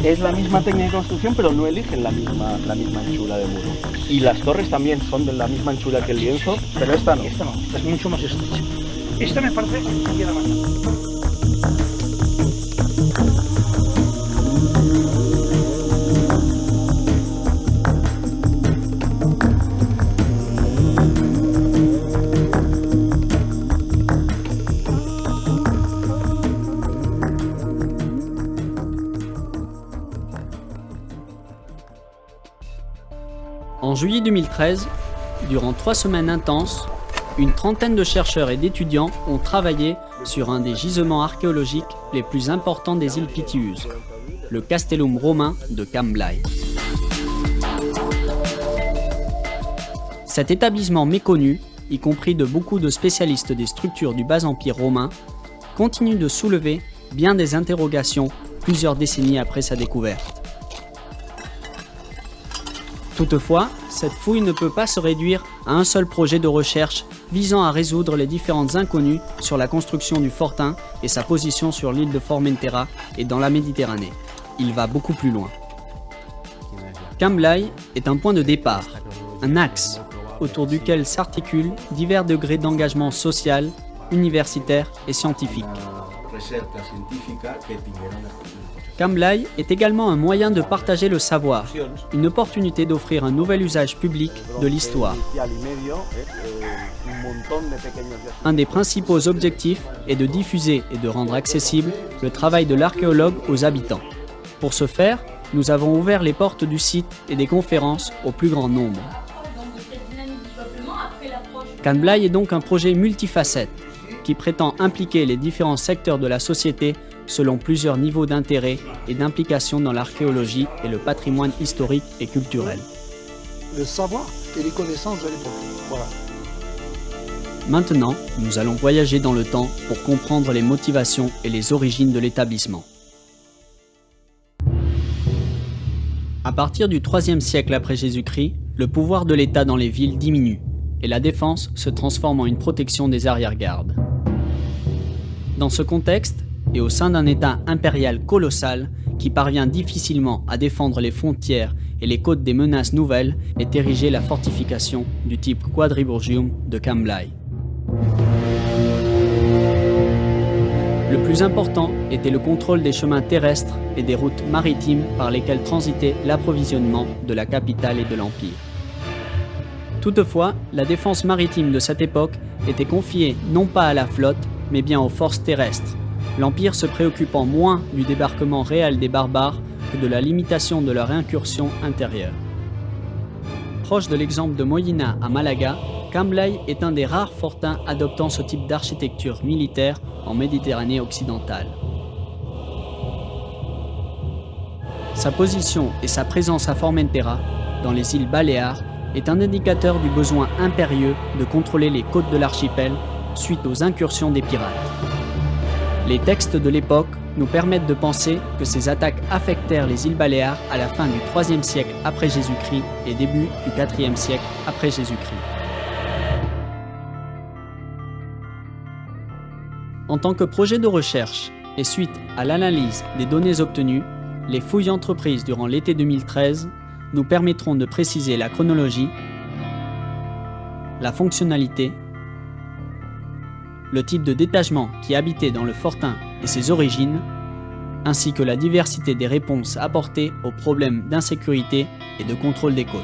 Es la misma técnica de construcción, pero no eligen la misma anchura de muro. Y las torres también son de la misma anchura que el lienzo, pero esta no. Esta no, esta es mucho más estrecha. Esta me parece que queda más grande. En juillet 2013, durant 3 semaines intenses, une trentaine de chercheurs et d'étudiants ont travaillé sur un des gisements archéologiques les plus importants des îles Pitiuse, le Castellum romain de Camblaï. Cet établissement méconnu, y compris de beaucoup de spécialistes des structures du bas empire romain, continue de soulever bien des interrogations plusieurs décennies après sa découverte. Toutefois, cette fouille ne peut pas se réduire à un seul projet de recherche visant à résoudre les différentes inconnues sur la construction du fortin et sa position sur l'île de Formentera et dans la Méditerranée. Il va beaucoup plus loin. Camblaï est un point de départ, un axe autour duquel s'articulent divers degrés d'engagement social, universitaire et scientifique. Camblaï est également un moyen de partager le savoir, une opportunité d'offrir un nouvel usage public de l'histoire. Un des principaux objectifs est de diffuser et de rendre accessible le travail de l'archéologue aux habitants. Pour ce faire, nous avons ouvert les portes du site et des conférences au plus grand nombre. Camblaï est donc un projet multifacette qui prétend impliquer les différents secteurs de la société selon plusieurs niveaux d'intérêt et d'implication dans l'archéologie et le patrimoine historique et culturel. Le savoir et les connaissances de l'époque. Voilà. Maintenant, nous allons voyager dans le temps pour comprendre les motivations et les origines de l'établissement. À partir du IIIe siècle après Jésus-Christ, le pouvoir de l'État dans les villes diminue et la défense se transforme en une protection des arrière-gardes. Dans ce contexte, et au sein d'un État impérial colossal qui parvient difficilement à défendre les frontières et les côtes des menaces nouvelles, est érigée la fortification du type Quadriburgium de Camblaï. Le plus important était le contrôle des chemins terrestres et des routes maritimes par lesquelles transitait l'approvisionnement de la capitale et de l'Empire. Toutefois, la défense maritime de cette époque était confiée non pas à la flotte, mais bien aux forces terrestres, l'Empire se préoccupant moins du débarquement réel des barbares que de la limitation de leur incursion intérieure. Proche de l'exemple de Moyina à Malaga, Camblaï est un des rares fortins adoptant ce type d'architecture militaire en Méditerranée occidentale. Sa position et sa présence à Formentera, dans les îles Baléares, est un indicateur du besoin impérieux de contrôler les côtes de l'archipel suite aux incursions des pirates. Les textes de l'époque nous permettent de penser que ces attaques affectèrent les îles Baléares à la fin du IIIe siècle après Jésus-Christ et début du IVe siècle après Jésus-Christ. En tant que projet de recherche et suite à l'analyse des données obtenues, les fouilles entreprises durant l'été 2013 nous permettront de préciser la chronologie, la fonctionnalité, le type de détachement qui habitait dans le fortin et ses origines, ainsi que la diversité des réponses apportées aux problèmes d'insécurité et de contrôle des côtes.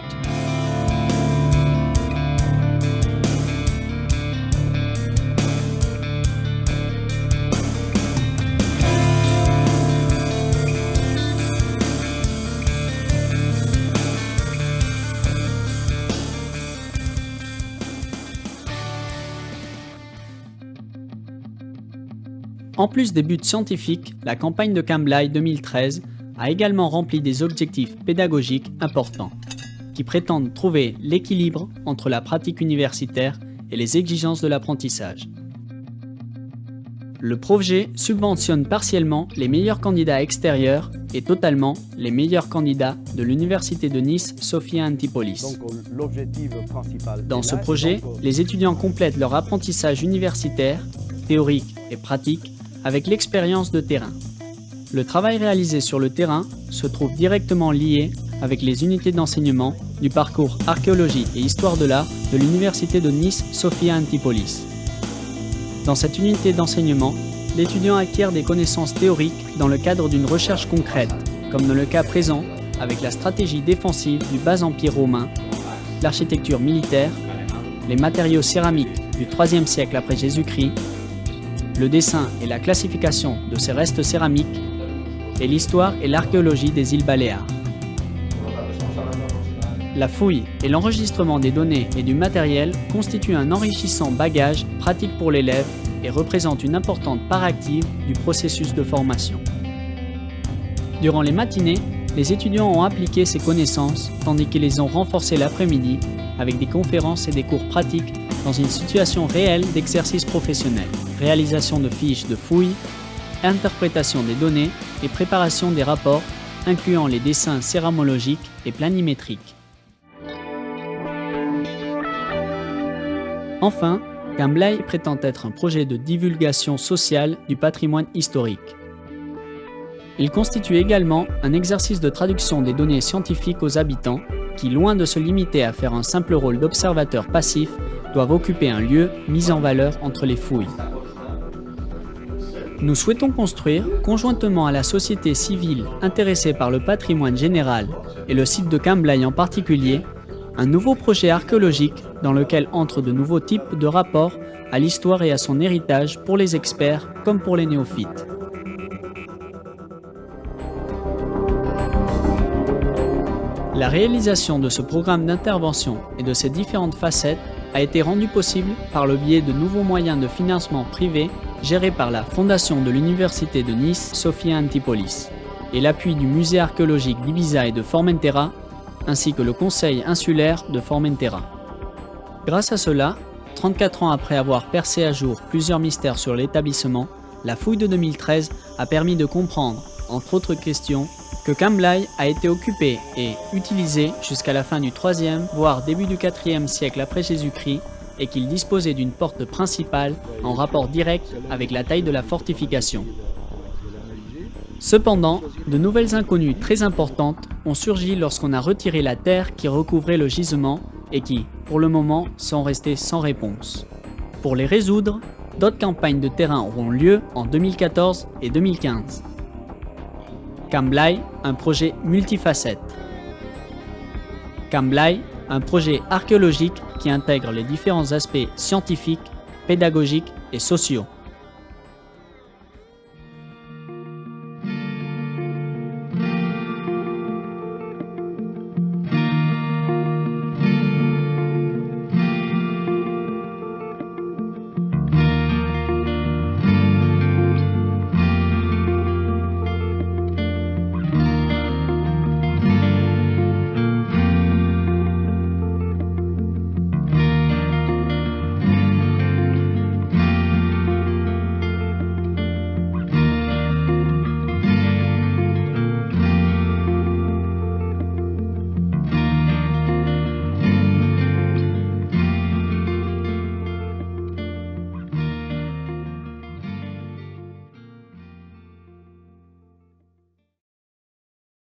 En plus des buts scientifiques, la campagne de Camblaï 2013 a également rempli des objectifs pédagogiques importants, qui prétendent trouver l'équilibre entre la pratique universitaire et les exigences de l'apprentissage. Le projet subventionne partiellement les meilleurs candidats extérieurs et totalement les meilleurs candidats de l'Université de Nice Sophia Antipolis. Dans ce projet, les étudiants complètent leur apprentissage universitaire, théorique et pratique avec l'expérience de terrain. Le travail réalisé sur le terrain se trouve directement lié avec les unités d'enseignement du parcours archéologie et histoire de l'art de l'Université de Nice Sophia Antipolis. Dans cette unité d'enseignement, l'étudiant acquiert des connaissances théoriques dans le cadre d'une recherche concrète, comme dans le cas présent avec la stratégie défensive du bas empire romain, l'architecture militaire, les matériaux céramiques du IIIe siècle après Jésus-Christ, le dessin et la classification de ces restes céramiques, et l'histoire et l'archéologie des îles Baléares. La fouille et l'enregistrement des données et du matériel constituent un enrichissant bagage pratique pour l'élève et représentent une importante part active du processus de formation. Durant les matinées, les étudiants ont appliqué ces connaissances tandis qu'ils les ont renforcées l'après-midi avec des conférences et des cours pratiques dans une situation réelle d'exercice professionnel, réalisation de fiches de fouilles, interprétation des données et préparation des rapports incluant les dessins céramologiques et planimétriques. Enfin, Camblaï prétend être un projet de divulgation sociale du patrimoine historique. Il constitue également un exercice de traduction des données scientifiques aux habitants qui, loin de se limiter à faire un simple rôle d'observateur passif, doivent occuper un lieu mis en valeur entre les fouilles. Nous souhaitons construire, conjointement à la société civile intéressée par le patrimoine général et le site de Camblaï en particulier, un nouveau projet archéologique dans lequel entrent de nouveaux types de rapports à l'histoire et à son héritage pour les experts comme pour les néophytes. La réalisation de ce programme d'intervention et de ses différentes facettes a été rendue possible par le biais de nouveaux moyens de financement privé gérés par la Fondation de l'Université de Nice Sophia Antipolis et l'appui du Musée archéologique d'Ibiza et de Formentera ainsi que le Conseil insulaire de Formentera. Grâce à cela, 34 ans après avoir percé à jour plusieurs mystères sur l'établissement, la fouille de 2013 a permis de comprendre, entre autres questions, que Camblaï a été occupé et utilisé jusqu'à la fin du IIIe, voire début du IVe siècle après Jésus-Christ, et qu'il disposait d'une porte principale en rapport direct avec la taille de la fortification. Cependant, de nouvelles inconnues très importantes ont surgi lorsqu'on a retiré la terre qui recouvrait le gisement et qui, pour le moment, sont restées sans réponse. Pour les résoudre, d'autres campagnes de terrain auront lieu en 2014 et 2015. Camblaï, un projet multifacette. Camblaï, un projet archéologique qui intègre les différents aspects scientifiques, pédagogiques et sociaux.